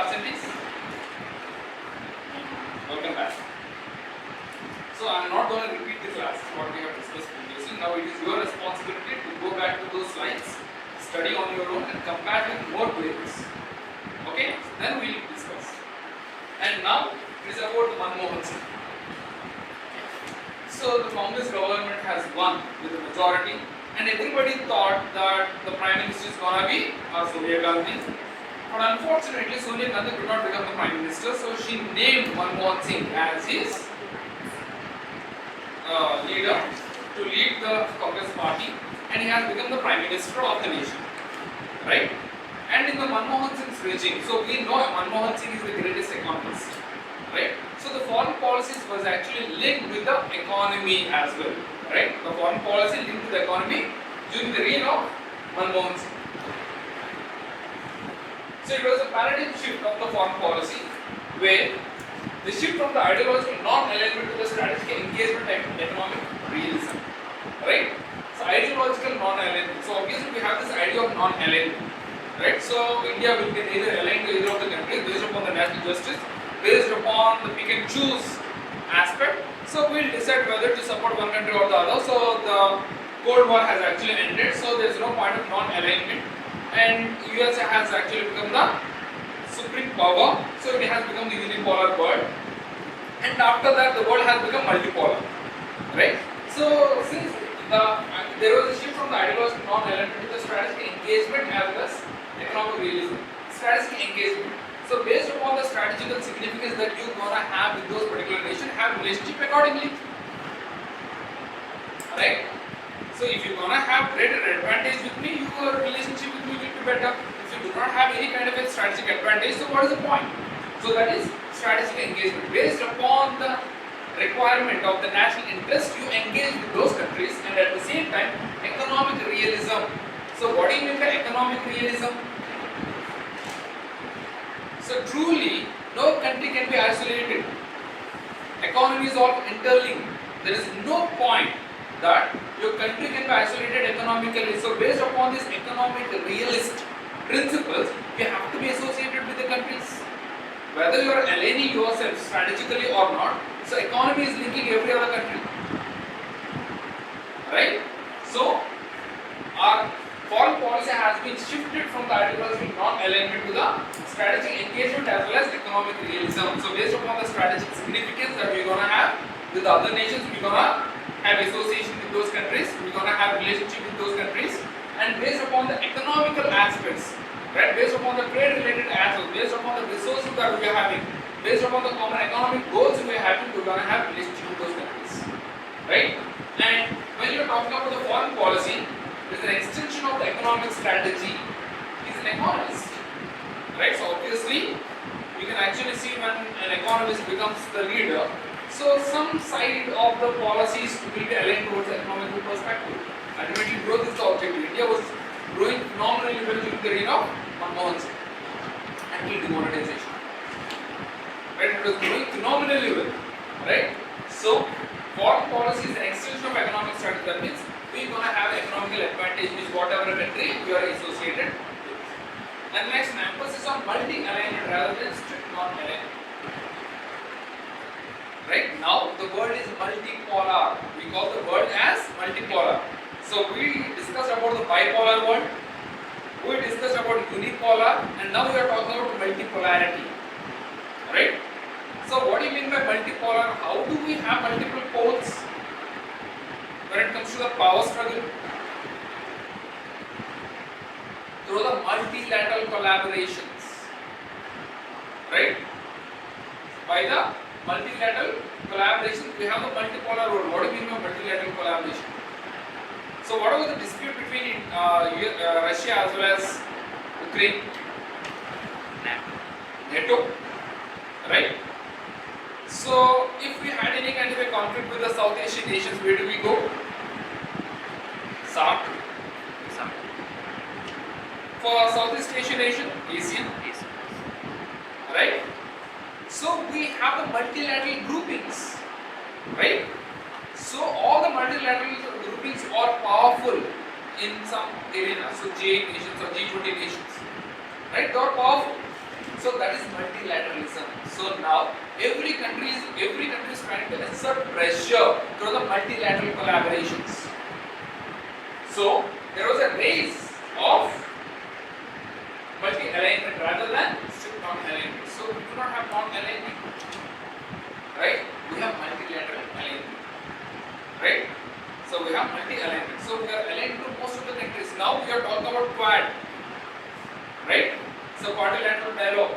absentees? Welcome back. So I am not going to repeat the class what we have discussed previously. Now it is your responsibility to go back to those slides, study on your own and come back with more queries. Okay? Then we will discuss. And now it is about Manmohan Singh. So the Congress government has won with a majority, and everybody thought that the Prime Minister is going to be Sonia Gandhi. But unfortunately, Sonia Gandhi could not become the Prime Minister, so she named Manmohan Singh as his leader to lead the Congress party, and he has become the Prime Minister of the nation. Right? And in the Manmohan Singh's regime, so we know Manmohan Singh is the greatest economist. Right? So the foreign policies was actually linked with the economy as well. Right? The foreign policy linked to the economy during the reign of Manmohan Singh. So it was a paradigm shift of the foreign policy where the shift from the ideological non-alignment to the strategic engagement and economic realism. Right? So ideological non-alignment. So obviously we have this idea of non-alignment. Right? So India will be neither aligned to either of the countries based upon the national justice, based upon the pick and choose aspect. So we will decide whether to support one country or the other. So the Cold War has actually ended. So there is no point of non-alignment. And US has actually become the supreme power, so it has become the unipolar world, and after that the world has become multipolar, right? So since there was a shift from the ideological non-alignment to the strategic engagement as well as economic realism. Strategic engagement. So based upon the strategical significance that you're gonna have with those particular nations, have relationship accordingly, right? So if you're gonna have greater advantage with me, your relationship with me will be better. If you do not have any kind of a strategic advantage, so what is the point? So that is strategic engagement. Based upon the requirement of the national interest, you engage with those countries, and at the same time, economic realism. So what do you mean by economic realism? So truly, no country can be isolated. Economies are interlinked. There is no point that your country can be isolated economically. So based upon this economic realist principles, you have to be associated with the countries. Whether you are aligning yourself strategically or not, so economy is linking every other country. Right? So our foreign policy has been shifted from the ideological non-alignment to the strategic engagement as well as economic realism. So based upon the strategic significance that we're gonna have with the other nations, we're gonna have association with those countries, we're going to have relationship with those countries, and based upon the economical aspects, right, based upon the trade related aspects, based upon the resources that we are having, based upon the common economic goals we are having, we're going to have relationship with those countries, right? And when you're talking about the foreign policy, it's an extension of the economic strategy. He's an economist, right? So obviously, you can actually see when an economist becomes the leader, so some side of the policies will be aligned towards the economic perspective. Ultimately, growth is the objective. India was growing phenomenally well during the reign of Manmohan Singh until demonetization. Right? It was growing phenomenally well. Right? So, foreign policy is an extension of economic strategy. That means we are going to have economical advantage with whatever country we are associated with. And next, an emphasis on multi-alignment rather than strict non-alignment. Right? Now the world is multipolar. We call the world as multipolar. So we discussed about the bipolar world, we discussed about unipolar, and now we are talking about multipolarity. Right? So what do you mean by multipolar? How do we have multiple poles when it comes to the power struggle? Through the multilateral collaborations. Right? By the multilateral collaboration, we have a multipolar world. What do you mean by multilateral collaboration? So what was the dispute between Russia as well as Ukraine? NATO. Right? So if we had any kind of a conflict with the South Asian nations, where do we go? SAARC. For Southeast Asian nation, ASEAN. Right? So we have the multilateral groupings, right? So all the multilateral groupings are powerful in some arenas, so J8 nations or G20 nations, right? They are powerful. So that is multilateralism. So now every country is trying to exert pressure through the multilateral collaborations. So there was a race of multi-alignment rather than strict non-alignment. So we do not have non-alignment, right? We have multilateral alignment, right? So we have multi-alignment. So we are aligned to most of the countries. Now we are talking about Quad, right? So quadrilateral dialogue.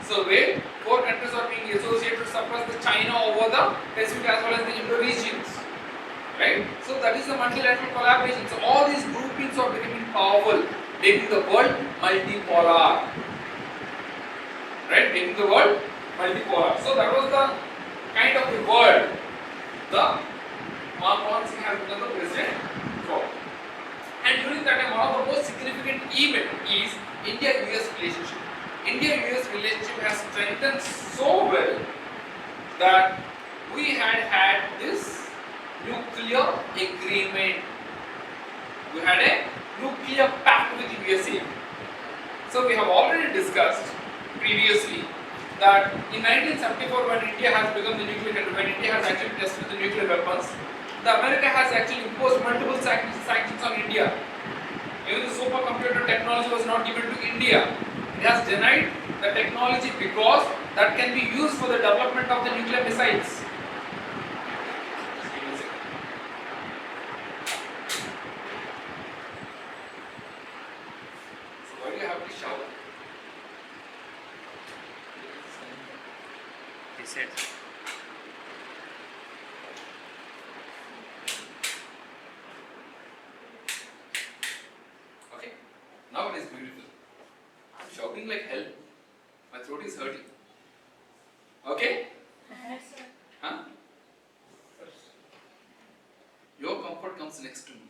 So where 4 countries are being associated to suppress the China over the Pacific as well as the Indo regions, right? So that is the multilateral collaboration. So all these groupings are becoming powerful, making the world multipolar, right? Making the world multipolar. So that was the kind of the world the Manmohan Singh has become the president for. And during that time, one of the most significant event is India-US relationship. India-US relationship has strengthened so well that we had this nuclear agreement. We had a nuclear pact with USA. So we have already discussed previously that in 1974, when India has become the nuclear country, when India has actually tested the nuclear weapons, the America has actually imposed multiple sanctions on India. Even the supercomputer technology was not given to India. It has denied the technology because that can be used for the development of the nuclear missiles. So why do you have to shout? He said. Okay, now it is beautiful. I'm shouting like hell. My throat is hurting. Okay? Huh? Your comfort comes next to me.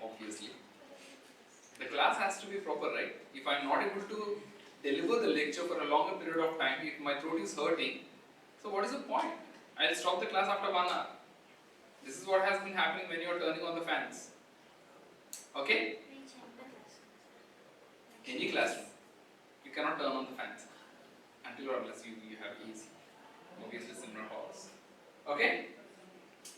Obviously. The class has to be proper, right? If I'm not able to deliver the lecture for a longer period of time, if my throat is hurting, so what is the point? I'll stop the class after 1 hour. This is what has been happening when you are turning on the fans. Okay? Any classroom, you cannot turn on the fans until or unless you have AC. Obviously, similar halls. Okay?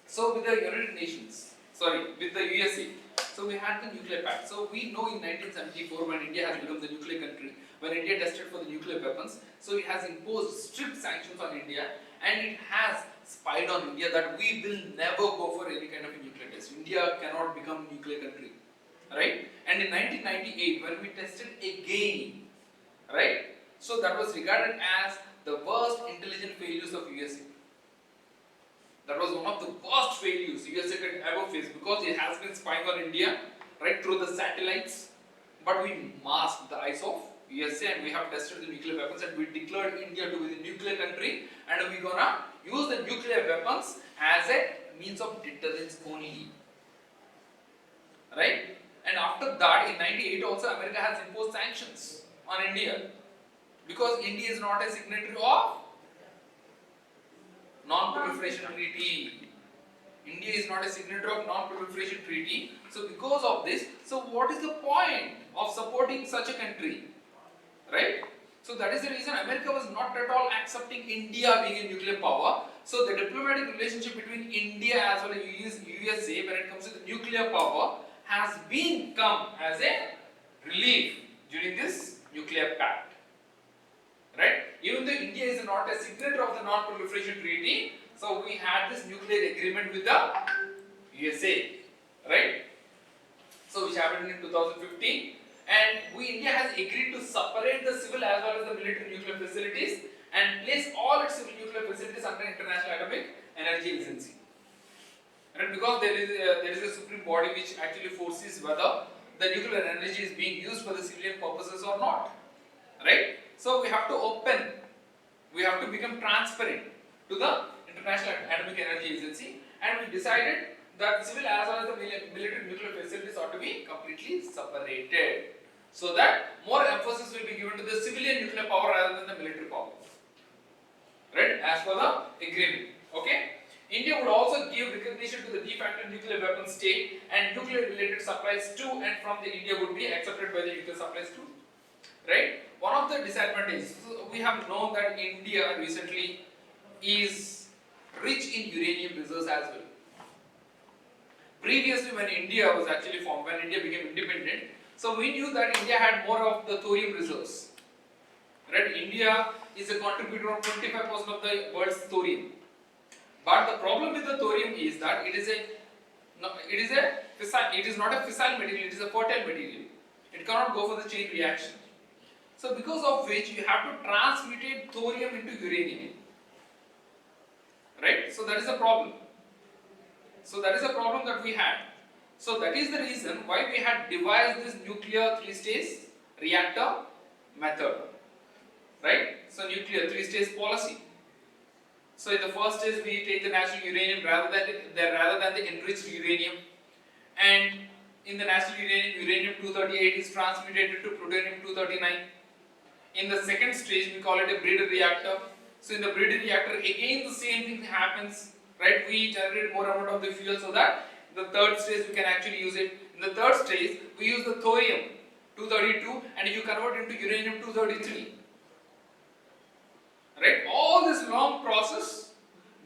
So with the United Nations, with the USA, so we had the nuclear pact. So we know in 1974, when India has become the nuclear country, when India tested for the nuclear weapons, so it has imposed strict sanctions on India, and it has spied on India that we will never go for any kind of a nuclear test. India cannot become a nuclear country. Right? And in 1998, when we tested again, right? So that was regarded as the worst intelligent failures of USA. That was one of the worst failures USA could ever face because it has been spying on India, right, through the satellites. But we masked the eyes of USA and we have tested the nuclear weapons and we declared India to be the nuclear country and we're gonna use the nuclear weapons as a means of deterrence only. Right? And after that, in 98 also, America has imposed sanctions on India because India is not a signatory of Non-Proliferation Treaty. India is not a signatory of Non-Proliferation Treaty. So because of this, so what is the point of supporting such a country? Right? So that is the reason America was not at all accepting India being a nuclear power. So the diplomatic relationship between India as well as USA when it comes to the nuclear power has been come as a relief during this nuclear pact. Right? Even though India is not a signatory of the Non-Proliferation Treaty, so we had this nuclear agreement with the USA. Right? So which happened in 2015. And India has agreed to separate the civil as well as the military nuclear facilities and place all its civil nuclear facilities under International Atomic Energy Agency. Right? Because there is a supreme body which actually foresees whether the nuclear energy is being used for the civilian purposes or not. Right? So we have to become transparent to the International Atomic Energy Agency, and we decided that civil as well as the military nuclear facilities ought to be completely separated, so that more emphasis will be given to the civilian nuclear power rather than the military power. Right? As per the agreement. Okay? India would also give recognition to the de facto nuclear weapon state, and nuclear related supplies to and from the India would be accepted by the nuclear supplies too. Right? One disadvantages. So we have known that India recently is rich in uranium reserves as well. Previously, when India was actually formed, when India became independent, so we knew that India had more of the thorium reserves. Right? India is a contributor of 25% of the world's thorium. But the problem with the thorium is that it is not a fissile material, it is a fertile material. It cannot go for the chain reaction. So because of which you have to transmutate thorium into uranium. Right? So that is a problem. So that is a problem that we had. So that is the reason why we had devised this nuclear 3-stage reactor method. Right? So nuclear 3-stage policy. So in the first stage we take the natural uranium rather than the enriched uranium, and in the natural uranium, uranium-238 is transmutated to plutonium-239. In the second stage we call it a breeder reactor. So in the breeder reactor again the same thing happens, right? We generate more amount of the fuel so that in the third stage we can actually use it. In the third stage we use the thorium-232 and you convert it into uranium-233. Right? All this long process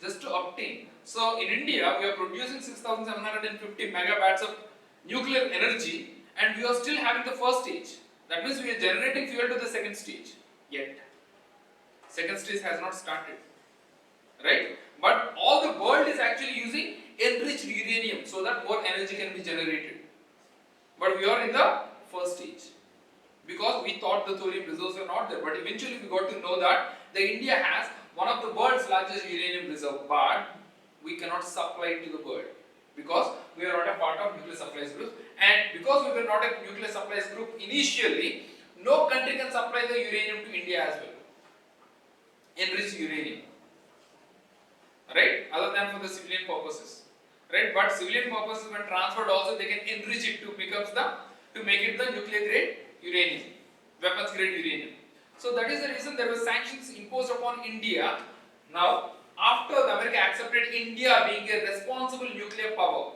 just to obtain. So in India we are producing 6,750 megawatts of nuclear energy and we are still having the first stage. That means we are generating fuel to the second stage. Yet second stage has not started. Right? But all the world is actually using enriched uranium so that more energy can be generated. But we are in the first stage. Because we thought the thorium reserves were not there, but eventually we got to know that India has one of the world's largest uranium reserve, but we cannot supply it to the world because we are not a part of nuclear supplies group, and because we were not a nuclear supplies group initially, no country can supply the uranium to India as well, enriched uranium, right, other than for the civilian purposes, right? But civilian purposes when transferred also they can enrich it to make it the nuclear grade uranium, weapons grade uranium. So that is the reason there were sanctions imposed upon India. Now, after America accepted India being a responsible nuclear power,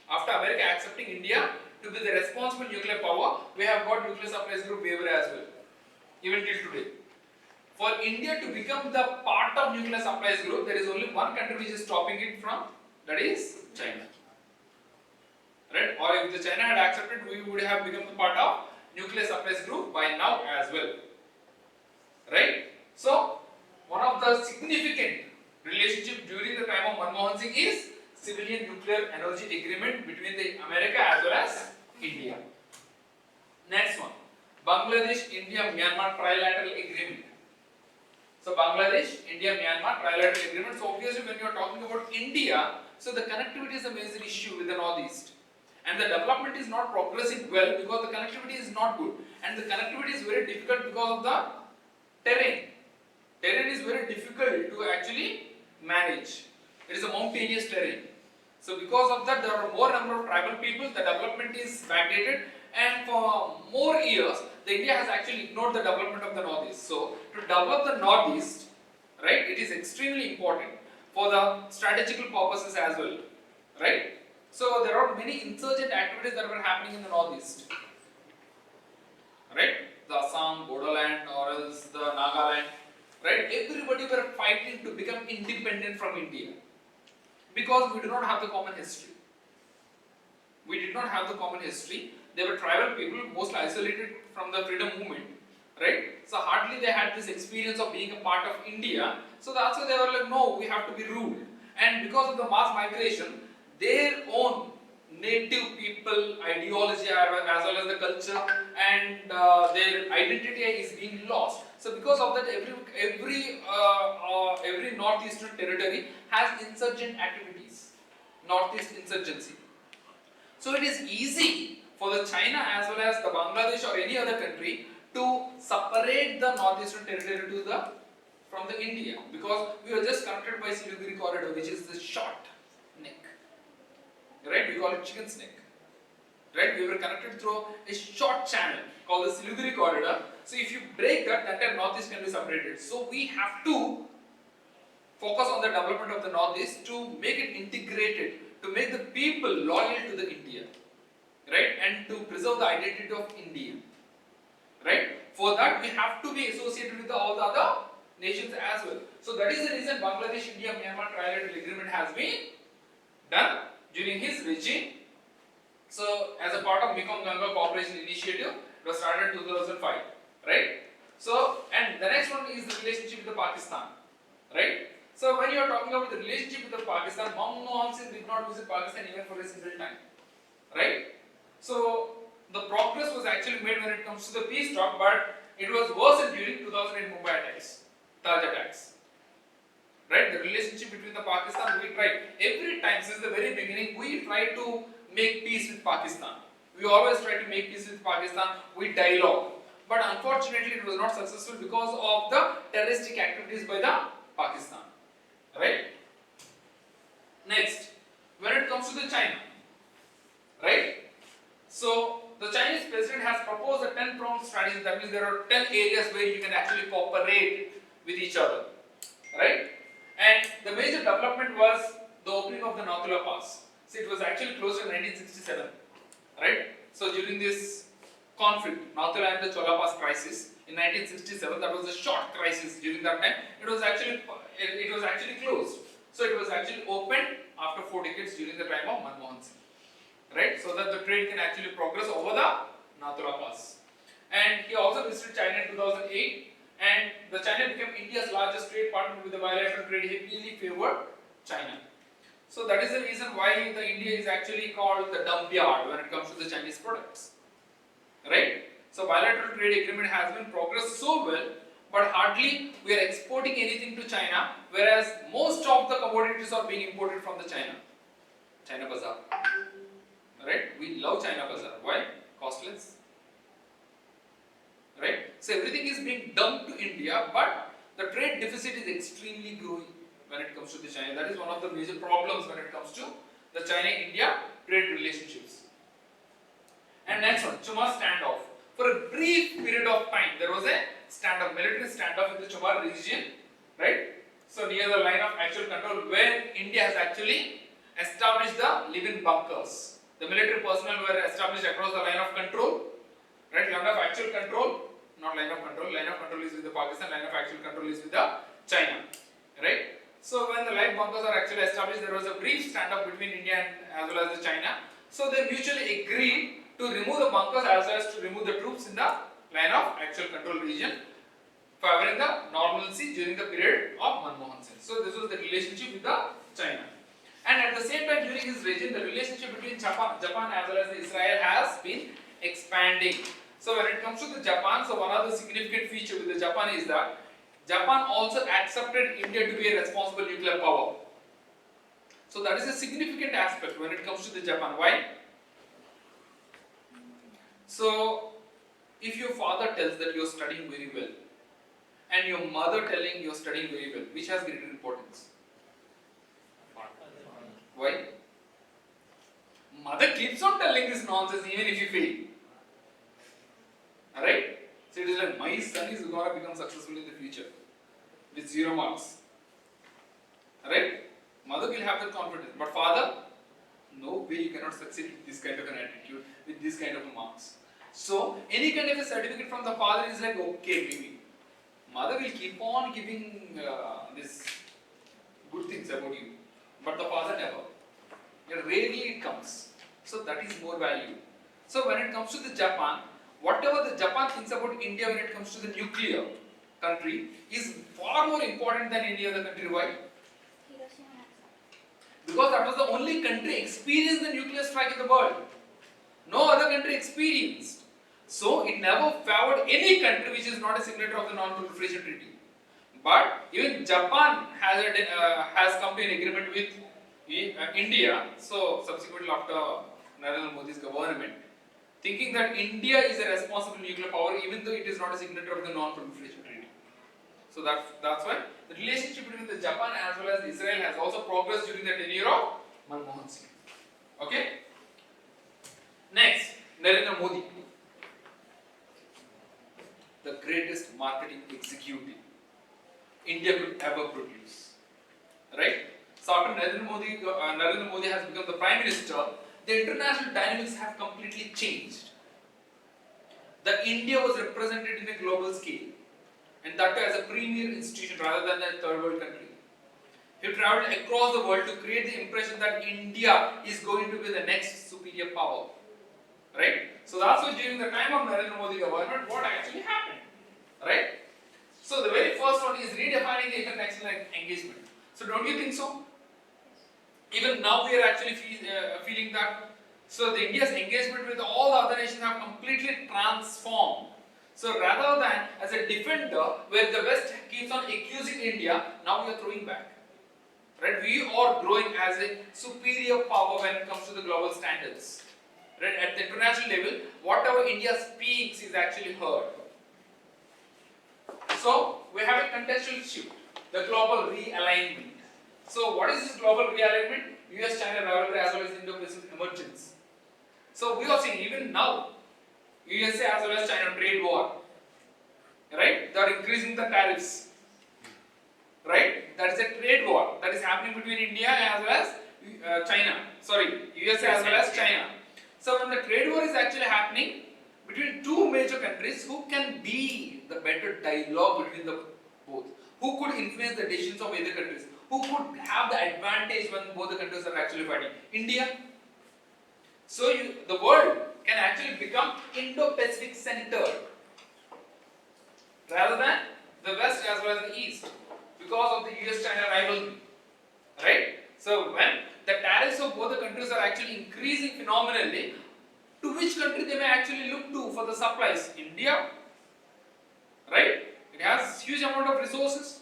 after America accepting India to be the responsible nuclear power, we have got nuclear supplies group waiver as well, even till today. For India to become the part of nuclear supplies group, there is only one country which is stopping it from, that is China. Right? Or if the China had accepted, we would have become the part of nuclear supplies group by now as well. Right? So, one of the significant relationship during the time of Manmohan Singh is civilian nuclear energy agreement between the America as well as India. Next one, Bangladesh, India, Myanmar trilateral agreement. So Bangladesh, India, Myanmar trilateral agreement. So obviously when you are talking about India, so the connectivity is a major issue with the northeast. And the development is not progressing well because the connectivity is not good. And the connectivity is very difficult because of the terrain. Terrain is very difficult to actually manage. It is a mountainous terrain. So because of that, there are more number of tribal people, the development is backdated, and for more years, the India has actually ignored the development of the northeast. So to develop the northeast, right, it is extremely important for the strategical purposes as well, right? So there are many insurgent activities that were happening in the northeast, right? The Assam, Bodoland, or else the Nagaland, right? Everybody were fighting to become independent from India because we do not have the common history. We did not have the common history. They were tribal people, mostly isolated from the freedom movement, right? So hardly they had this experience of being a part of India. So that's why they were like, no, we have to be ruled. And because of the mass migration, their own native people ideology as well as the culture and their identity is being lost. So because of that, every northeastern territory has insurgent activities, northeast insurgency. So it is easy for the China as well as the Bangladesh or any other country to separate the northeastern territory from the India because we are just connected by Siliguri corridor, which is the short neck. Right? We call it chicken's neck. Right? We were connected through a short channel called the Siliguri corridor. So if you break that, the entire northeast can be separated. So we have to focus on the development of the northeast to make it integrated, to make the people loyal to the India, right? And to preserve the identity of India. right? For that we have to be associated with all the other nations as well. So that is the reason Bangladesh, India, Myanmar trilateral agreement has been done during his regime. So as a part of Mekong Ganga Cooperation Initiative, it was started in 2005, right? So, and the next one is the relationship with the Pakistan, right? So when you are talking about the relationship with the Pakistan, Manmohan Singh did not visit Pakistan even for a single time, right? So the progress was actually made when it comes to the peace talk, but it was worsened during 2008 Mumbai attacks, Taj attacks, right? The relationship between the Pakistan, we tried every time since the very beginning, we tried to make peace with Pakistan. We always try to make peace with Pakistan. We dialogue, but unfortunately, it was not successful because of the terroristic activities by the Pakistan, right? Next, when it comes to the China, right? So the Chinese president has proposed a 10-pronged strategy. That means there are 10 areas where you can actually cooperate with each other, right? And the major development was the opening of the Nathula Pass. So it was actually closed in 1967, right? So during this conflict, Nathula and the Chola Pass crisis in 1967, that was a short crisis. During that time, it was actually closed. So it was actually opened after 4 decades during the time of Manmohan Singh, right? So that the trade can actually progress over the Nathula Pass. And he also visited China in 2008, and the China became India's largest trade partner with the bilateral trade heavily favored China. So that is the reason why the India is actually called the dump yard when it comes to the Chinese products, right? So bilateral trade agreement has been progressed so well, but hardly we are exporting anything to China, whereas most of the commodities are being imported from the China Bazaar. Right? We love China Bazaar. Why? Costless. Right? So everything is being dumped to India, but the trade deficit is extremely growing when it comes to the China. That is one of the major problems when it comes to the China-India trade relationships. And next one, Chumar standoff. For a brief period of time, there was a standoff, military standoff in the Chumar region, right? So near the line of actual control, where India has actually established the live-in bunkers. The military personnel were established across the line of control, right? Line of actual control, not line of control. Line of control is with the Pakistan, line of actual control is with the China, right? So when the live bunkers are actually established, there was a brief standoff between India and as well as the China. So they mutually agreed to remove the bunkers as well as to remove the troops in the line of actual control region, favoring the normalcy during the period of Manmohan Singh. So this was the relationship with the China. And at the same time, during his regime, the relationship between Japan as well as Israel has been expanding. So when it comes to the Japan, so one of the significant features with the Japan is that Japan also accepted India to be a responsible nuclear power. So that is a significant aspect when it comes to the Japan. Why? So if your father tells that you are studying very well, and your mother telling you are studying very well, which has greater importance? Why? Mother keeps on telling this nonsense even if you fail. Alright? So it is like, my son is going to become successful in the future with 0 marks. Alright? Mother will have that confidence. But father, no way you cannot succeed with this kind of an attitude, with this kind of marks. So any kind of a certificate from the father is like, okay, maybe. Mother will keep on giving this good things about you. But the father never. Rarely it comes. So that is more value. So when it comes to the Japan, whatever the Japan thinks about India when it comes to the nuclear country is far more important than any other country. Why? Because that was the only country experienced the nuclear strike in the world. No other country experienced. So it never favored any country which is not a signatory of the Non-Proliferation Treaty. But even Japan has come to an agreement with India. So subsequently after Narendra Modi's government, thinking that India is a responsible nuclear power even though it is not a signatory of the Non-Proliferation Treaty. So that's why the relationship between the Japan as well as Israel has also progressed during the tenure of Manmohan Singh. Okay? Next, Narendra Modi, the greatest marketing executive India could ever produce. Right? So after Narendra Modi has become the Prime Minister, the international dynamics have completely changed. the India was represented in a global scale, and that as a premier institution rather than a third world country. He traveled across the world to create the impression that India is going to be the next superior power. Right? So that's why during the time of Narendra Modi government, what actually happened. Right? So the very first one is redefining the international engagement. So don't you think so? Even now we are actually feeling that. So the India's engagement with all the other nations have completely transformed. So rather than as a defender, where the West keeps on accusing India, now we are throwing back. Right? We are growing as a superior power when it comes to the global standards. Right? At the international level, whatever India speaks is actually heard. So we have a contextual shift, the global realignment. So what is this global realignment? US-China rivalry as well as Indo-Pacific emergence. So we are seeing even now, USA as well as China trade war. Right? They are increasing the tariffs. Right? That is a trade war that is happening between India as well as China. Sorry, USA as well as China. So when the trade war is actually happening between two major countries, who can be the better dialogue between the both? Who could influence the decisions of other countries? Who could have the advantage when both the countries are actually fighting? India. So the world can actually become Indo-Pacific centered rather than the West as well as the East, because of the US-China rivalry. Right? So when the tariffs of both the countries are actually increasing phenomenally, to which country they may actually look to for the supplies? India. Right? It has huge amount of resources.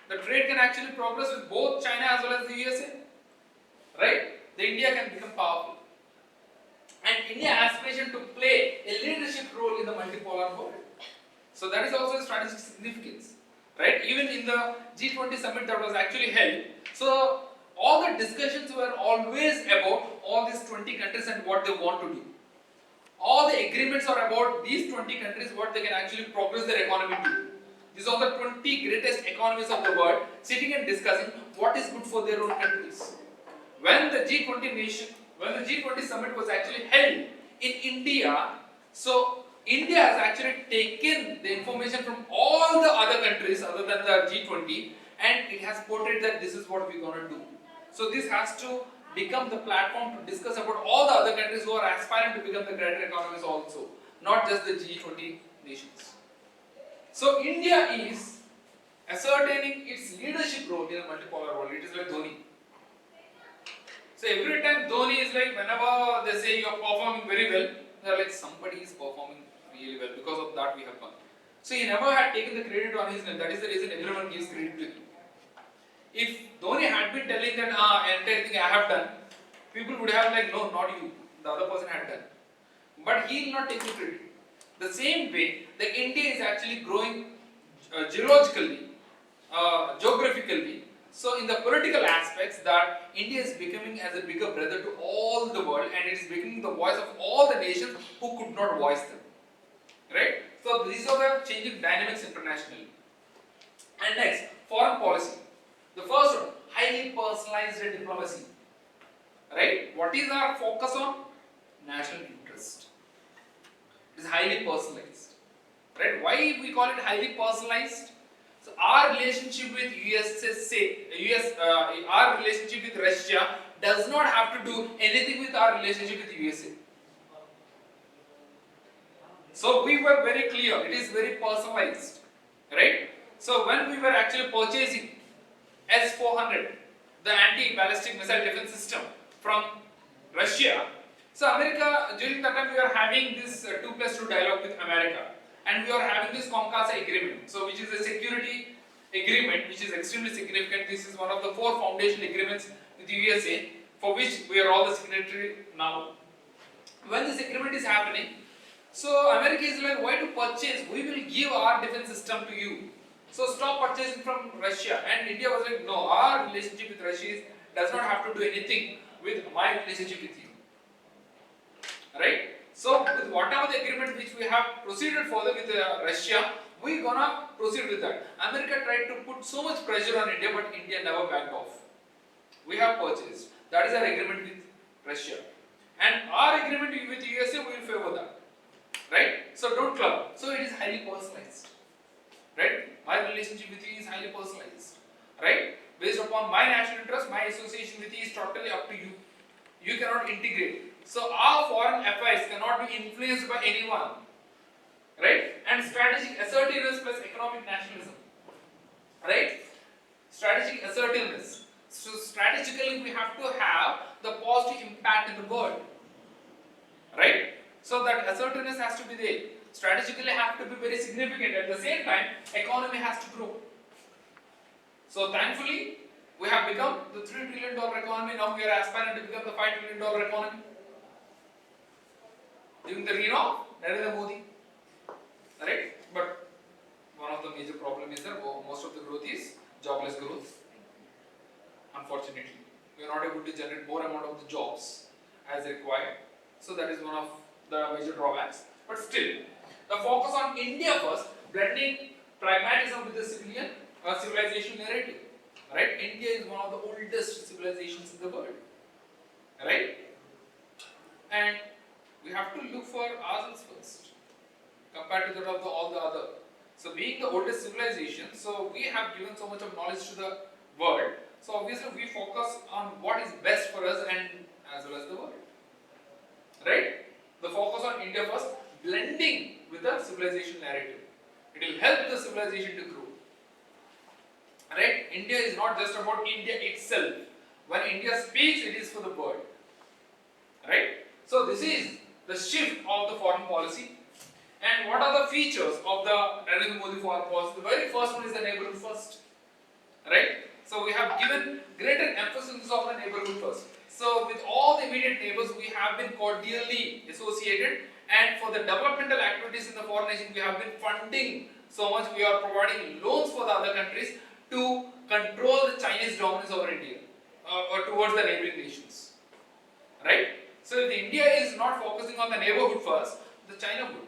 The trade can actually progress with both China as well as the USA. Right? The India can become powerful. And India aspiration to play a leadership role in the multipolar world. So that is also a strategic significance. Right? Even in the G20 summit that was actually held, so all the discussions were always about all these 20 countries and what they want to do. All the agreements are about these 20 countries, what they can actually progress their economy to. These are the 20 greatest economies of the world sitting and discussing what is good for their own countries. When the G20 summit was actually held in India, so India has actually taken the information from all the other countries other than the G20 and it has portrayed that this is what we're going to do. So this has to become the platform to discuss about all the other countries who are aspiring to become the greater economies also, not just the G20 nations. So India is ascertaining its leadership role in the multipolar world. It is like Dhoni. So every time Dhoni is like, whenever they say you are performing very well, they are like, somebody is performing really well, because of that we have won. So he never had taken the credit on his name. That is the reason everyone gives credit to him. If Dhoni had been telling that entire thing I have done, people would have like, no, not you, the other person had done. But he will not take the credit. The same way, the India is actually growing geologically, geographically. So in the political aspects, that India is becoming as a bigger brother to all the world, and it is becoming the voice of all the nations who could not voice them. Right? So these are the changing dynamics internationally. And next, foreign policy. The first one, highly personalized diplomacy. Right? What is our focus on? National interest. It is highly personalized. Right? Why we call it highly personalized? So our relationship with our relationship with Russia does not have to do anything with our relationship with USA. So we were very clear, it is very personalized, right? So when we were actually purchasing S-400, the anti-ballistic missile defense system from Russia, so America, during that time we were having this 2+2 dialogue with America, and we are having this COMCASA agreement, so which is a security agreement which is extremely significant. This is one of the 4 foundation agreements with the USA, for which we are all the signatory now. When this agreement is happening, so America is like, why to purchase? We will give our defense system to you. So stop purchasing from Russia. And India was like, no, our relationship with Russia does not have to do anything with my relationship with you. Right? So with whatever the agreement which we have proceeded further with Russia, we gonna proceed with that. America tried to put so much pressure on India, but India never backed off. We have purchased. That is our agreement with Russia. And our agreement with USA, we will favor that. right? So don't club. So it is highly personalized, right? My relationship with you is highly personalized, right? Based upon my national interest, my association with you is totally up to you. You cannot integrate. So our foreign affairs cannot be influenced by anyone, right? And strategic assertiveness plus economic nationalism, right? Strategic assertiveness. So strategically we have to have the positive impact in the world, right? So that assertiveness has to be there. Strategically have to be very significant. At the same time, economy has to grow. So thankfully, we have become the $3 trillion economy. Now we are aspiring to become the $5 trillion economy. During the reign of Narendra Modi, right? But one of the major problem is that most of the growth is jobless growth. Unfortunately, we are not able to generate more amount of the jobs as required. So that is one of the major drawbacks. But still, the focus on India first, blending pragmatism with the civilization narrative. Right? India is one of the oldest civilizations in the world. Right? And we have to look for ourselves first, compared to that of all the other. So being the oldest civilization, so we have given so much of knowledge to the world. So obviously we focus on what is best for us and as well as the world. Right? The focus on India first, blending with the civilization narrative. It will help the civilization to grow. Right? India is not just about India itself. When India speaks, it is for the world. Right? So this is the shift of the foreign policy. And what are the features of the Narendra Modi foreign policy? The very first one is the neighborhood first. Right? So we have given greater emphasis on the neighborhood first. So with all the immediate neighbors, we have been cordially associated, and for the developmental activities in the foreign nation, we have been funding so much. We are providing loans for the other countries to control the Chinese dominance over India or towards the neighboring nations. Right? So if India is not focusing on the neighborhood first, the China would.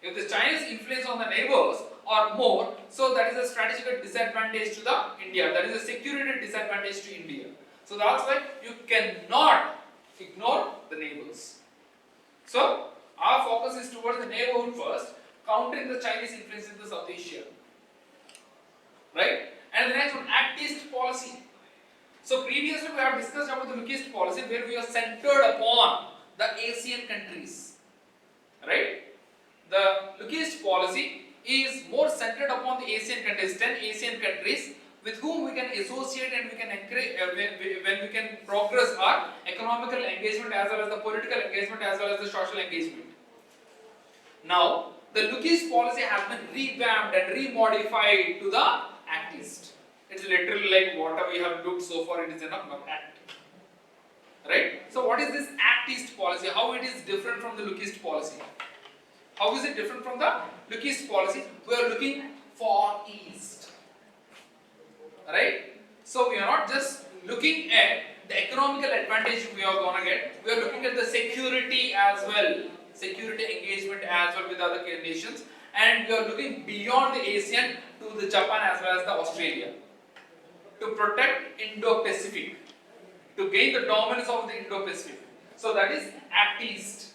If the Chinese influence on the neighbors are more, so that is a strategic disadvantage to the India. That is a security disadvantage to India. So that's why you cannot ignore the neighbors. So our focus is towards the neighborhood first, countering the Chinese influence in the South Asia. Right? And the next one, Act East policy. So previously we have discussed about the Look East policy, where we are centered upon the ASEAN countries. Right? The Look East policy is more centered upon the ASEAN countries, 10 ASEAN countries with whom we can associate and we can encourage, when we can progress our economical engagement as well as the political engagement as well as the social engagement. Now, the Look East policy has been revamped and remodified to the Act East. It's literally like what we have looked so far, it is an act. Right? So what is this Act East policy? How it is different from the Look East policy? How is it different from the Look East policy? We are looking for East. Right? So we are not just looking at the economical advantage we are going to get. We are looking at the security as well. Security engagement as well with other nations. And we are looking beyond the ASEAN to the Japan as well as the Australia. To protect Indo-Pacific. To gain the dominance of the Indo-Pacific. So that is Act East.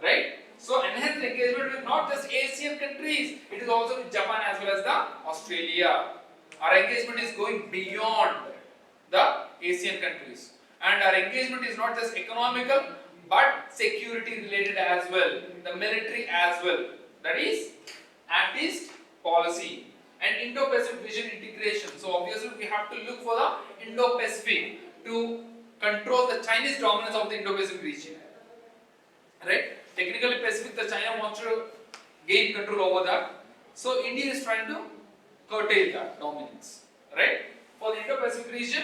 Right? So enhanced engagement with not just ASEAN countries, it is also with Japan as well as the Australia. Our engagement is going beyond the ASEAN countries. And our engagement is not just economical, but security related as well, the military as well. That is Act East policy. And Indo-Pacific vision integration. So obviously we have to look for the Indo-Pacific to control the Chinese dominance of the Indo-Pacific region. Right? Technically Pacific, the China wants to gain control over that. So India is trying to curtail that dominance. Right? For the Indo-Pacific region,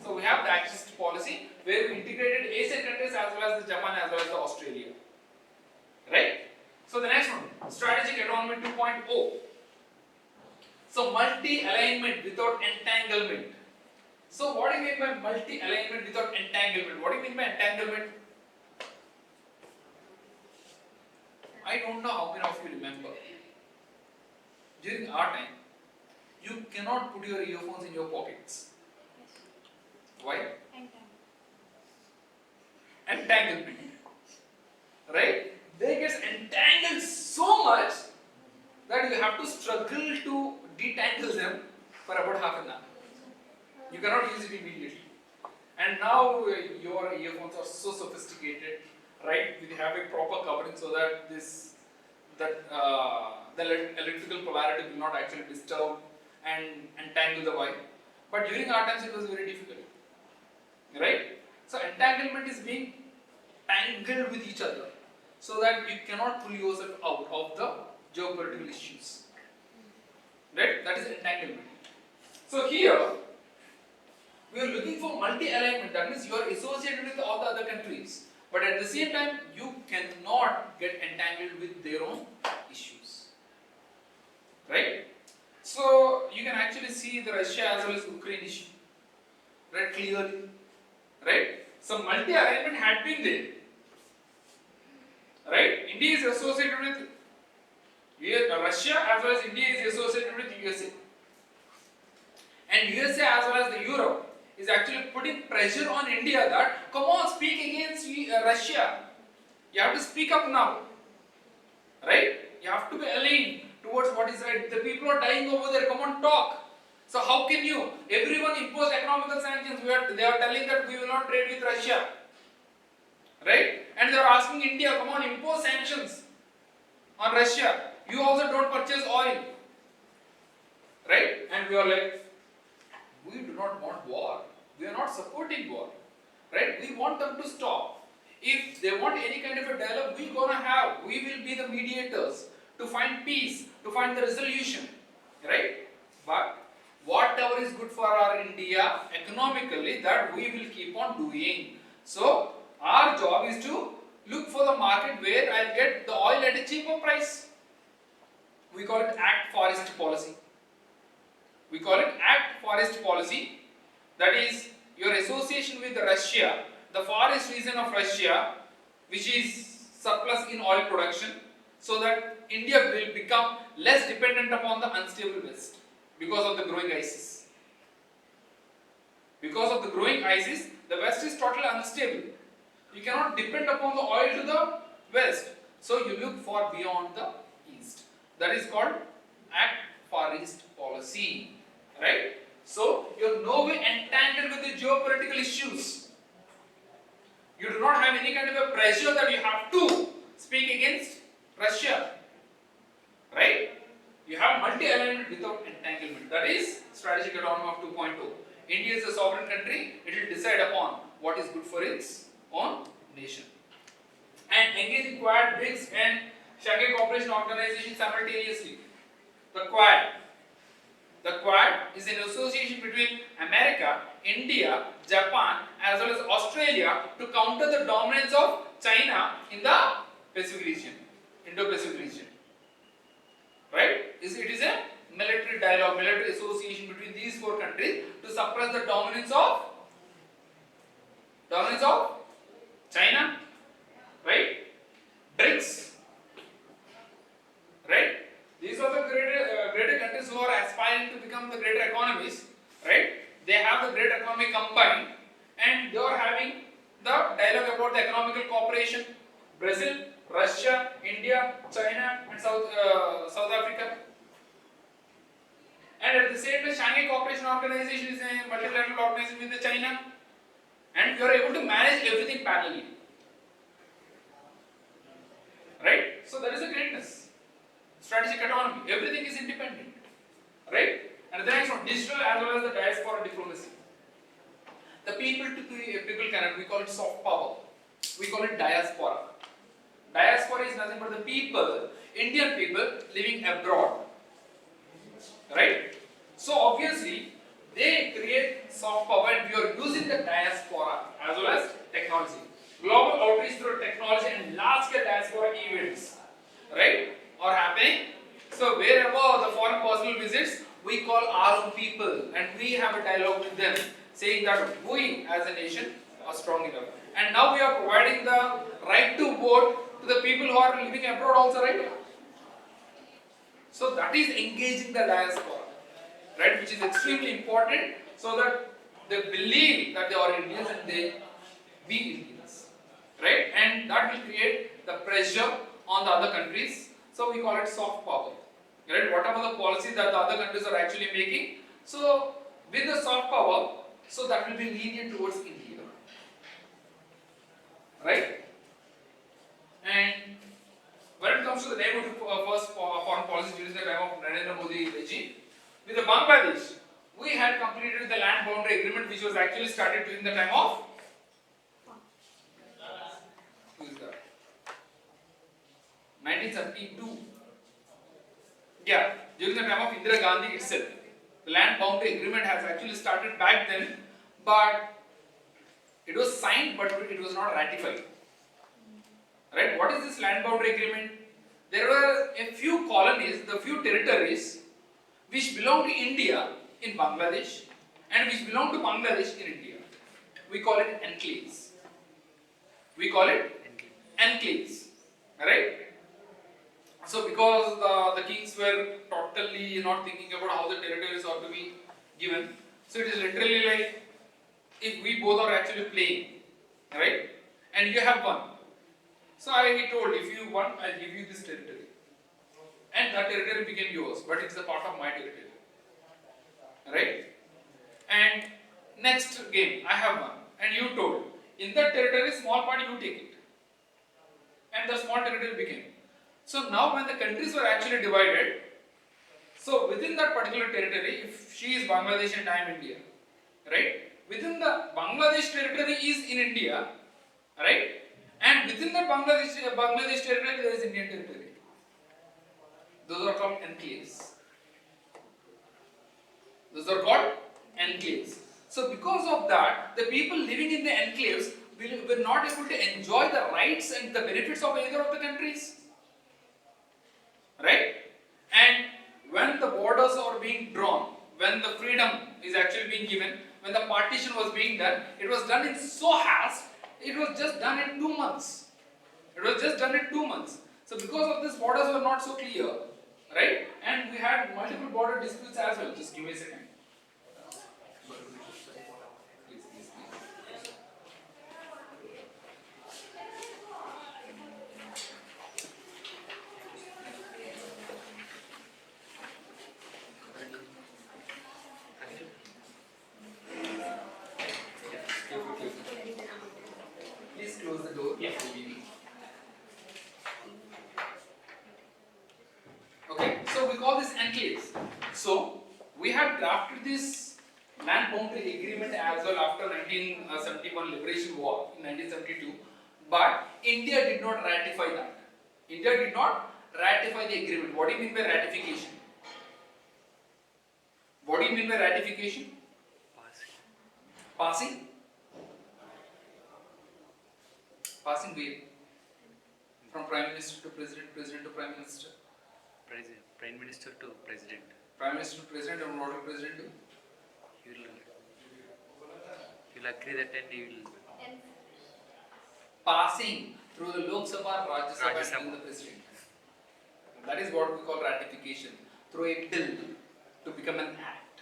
so we have the Act East policy where we integrated ASEAN countries as well as the Japan as well as the Australia. Right? So the next one, strategic autonomy 2.0. So multi-alignment without entanglement. So what do you mean by multi-alignment without entanglement? What do you mean by entanglement? I don't know how many of you remember. During our time, you cannot put your earphones in your pockets. Why? Entanglement. Right? they get entangled so much that you have to struggle to detangle them for about half an hour. You cannot use it immediately. And now your earphones are so sophisticated, right? We have a proper covering so that the electrical polarity will not actually disturb and entangle the wire. But during our times it was very difficult, right? So entanglement is being tangled with each other so that you cannot pull yourself out of the geopolitical issues, right? That is entanglement. So here we are looking for multi-alignment. That means you are associated with all the other countries, but at the same time you cannot get entangled with their own issues, right? So you can actually see the Russia as well as Ukraine issue, right? Clearly, right? So multi-alignment had been there, right? India is associated with Russia as well as India is associated with USA, and USA as well as the Europe is actually putting pressure on India that come on, speak against Russia. You have to speak up now, right? You have to be aligned towards what is right. The people are dying over there. Come on, talk. So how can you? Everyone impose economical sanctions. They are telling that we will not trade with Russia, right? And they are asking India, come on, impose sanctions on Russia. You also don't purchase oil, right? And we are like, we do not want war. We are not supporting war, right? We want them to stop. If they want any kind of a dialogue, we will be the mediators to find peace, to find the resolution, right? But whatever is good for our India economically, that we will keep on doing. So our job is to look for the market where I'll get the oil at a cheaper price. We call it Act Forest Policy. We call it Act Forest Policy. That is your association with Russia, the forest region of Russia, which is surplus in oil production, so that India will become less dependent upon the unstable West because of the growing ISIS. Because of the growing ISIS, the West is totally unstable. You cannot depend upon the oil to the West. So you look for beyond the East. That is called Act Forest Policy, right? So you are no way entangled with the geopolitical issues. You do not have any kind of a pressure that you have to speak against Russia, right? You have multi-alignment without entanglement. That is strategic autonomy of 2.0. India is a sovereign country. It will decide upon what is good for its own nation. And engage in Quad, BRICS and Shanghai Cooperation Organization simultaneously. The Quad is an association between America, India, Japan as well as Australia to counter the dominance of China in the Pacific region, Indo-Pacific region. Right? It is a military dialogue, military association between these four countries to suppress the dominance of China, right? BRICS, right? These are the greater countries who are aspiring to become the greater economies, right? They have the greater economy combined, and they are having the dialogue about the economical cooperation. Brazil, Russia, India, China, and South Africa. And at the same time, Shanghai Cooperation Organization is a multilateral organization with China, and you are able to manage everything parallelly, right? So that is a greatness. Strategic autonomy. Everything is independent, right? And the next one, digital as well as the diaspora diplomacy. The people to people connect. We call it soft power. We call it diaspora. Diaspora is nothing but the people, Indian people living abroad, right? So obviously they create soft power, and we are using the diaspora as well as technology. Global outreach through technology and large-scale diaspora events, right, are happening. So wherever the foreign personnel visits, we call our own people and we have a dialogue with them, saying that we as a nation are strong enough. And now we are providing the right to vote to the people who are living abroad also, right? So that is engaging the diaspora, right, which is extremely important, so that they believe that they are Indians and they be Indians, right? And that will create the pressure on the other countries. So we call it soft power. Right? Whatever the policy that the other countries are actually making, so with the soft power, so that will be lenient towards India. Right? And when it comes to the neighborhood first foreign policy during the time of Narendra Modi regime, with the Bangladesh, we had completed the land boundary agreement, which was actually started during the time of who is that? 1972. Yeah, during the time of Indira Gandhi itself. The land boundary agreement has actually started back then, but it was signed, but it was not ratified. Right? What is this land boundary agreement? There were a few colonies, the few territories which belong to India in Bangladesh and which belong to Bangladesh in India. We call it enclaves. We call it enclaves. Right? So because the kings were totally not thinking about how the territories are to be given, so it is literally like if we both are actually playing, right? And you have won. So I told, if you won, I'll give you this territory. And that territory became yours, but it's a part of my territory. Right? And next game, I have won. And you told, in that territory, small part you take it. And the small territory became. So now when the countries were actually divided, so within that particular territory, if she is Bangladesh and I am India, right? Within the Bangladesh territory is in India, right? And within the Bangladesh territory there is Indian territory. Those are called enclaves. Those are called enclaves. So because of that, the people living in the enclaves were not able to enjoy the rights and the benefits of either of the countries. Right? And when the borders are being drawn, when the freedom is actually being given, when the partition was being done, it was done in so fast, it was just done in 2 months. It was just done in 2 months. So because of this, borders were not so clear, right? And we had multiple border disputes as well. Just give me a second. Please close the door. Yeah. Okay, so we call this enclaves. So we have drafted this land boundary agreement as well after 1971 liberation war in 1972, but India did not ratify that. India did not ratify the agreement. What do you mean by ratification? What do you mean by ratification? Passing? Passing where? From Prime Minister to President, President to Prime Minister. Prime Minister to President. Prime Minister to President, and what will President do? He will agree that and he will. Passing through the Lok Sabha, Rajya Sabha, and the President. That is what we call ratification. Through a bill to become an act.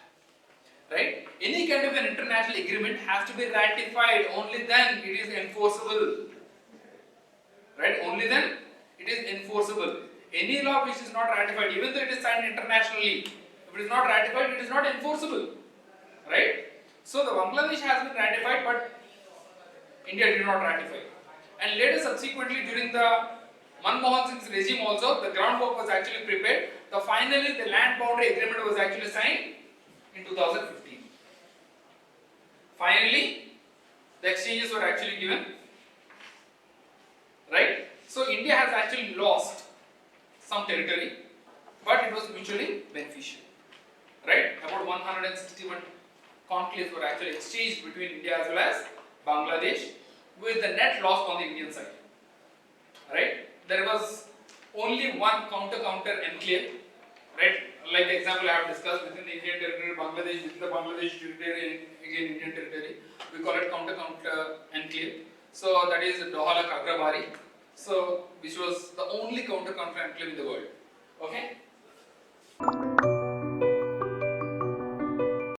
Right? Any kind of an international agreement has to be ratified, only then it is enforceable. Right? Only then it is enforceable. Any law which is not ratified, even though it is signed internationally, if it is not ratified, it is not enforceable. Right? So the Bangladesh has been ratified, but India did not ratify. And later, subsequently, during the Manmohan Singh's regime also, the groundwork was actually prepared. Finally, the land boundary agreement was actually signed in 2015. Finally, the exchanges were actually given. Right? So India has actually lost some territory, but it was mutually beneficial. Right? About 161 conclaves were actually exchanged between India as well as Bangladesh, with the net loss on the Indian side. Right? There was only one counter enclave. Right? Like the example I have discussed, within the Indian territory, Bangladesh, within the Bangladesh territory, again Indian territory, we call it counter enclave. So that is Dohala Kagrabari. So which was the only counter enclave in the world. Okay.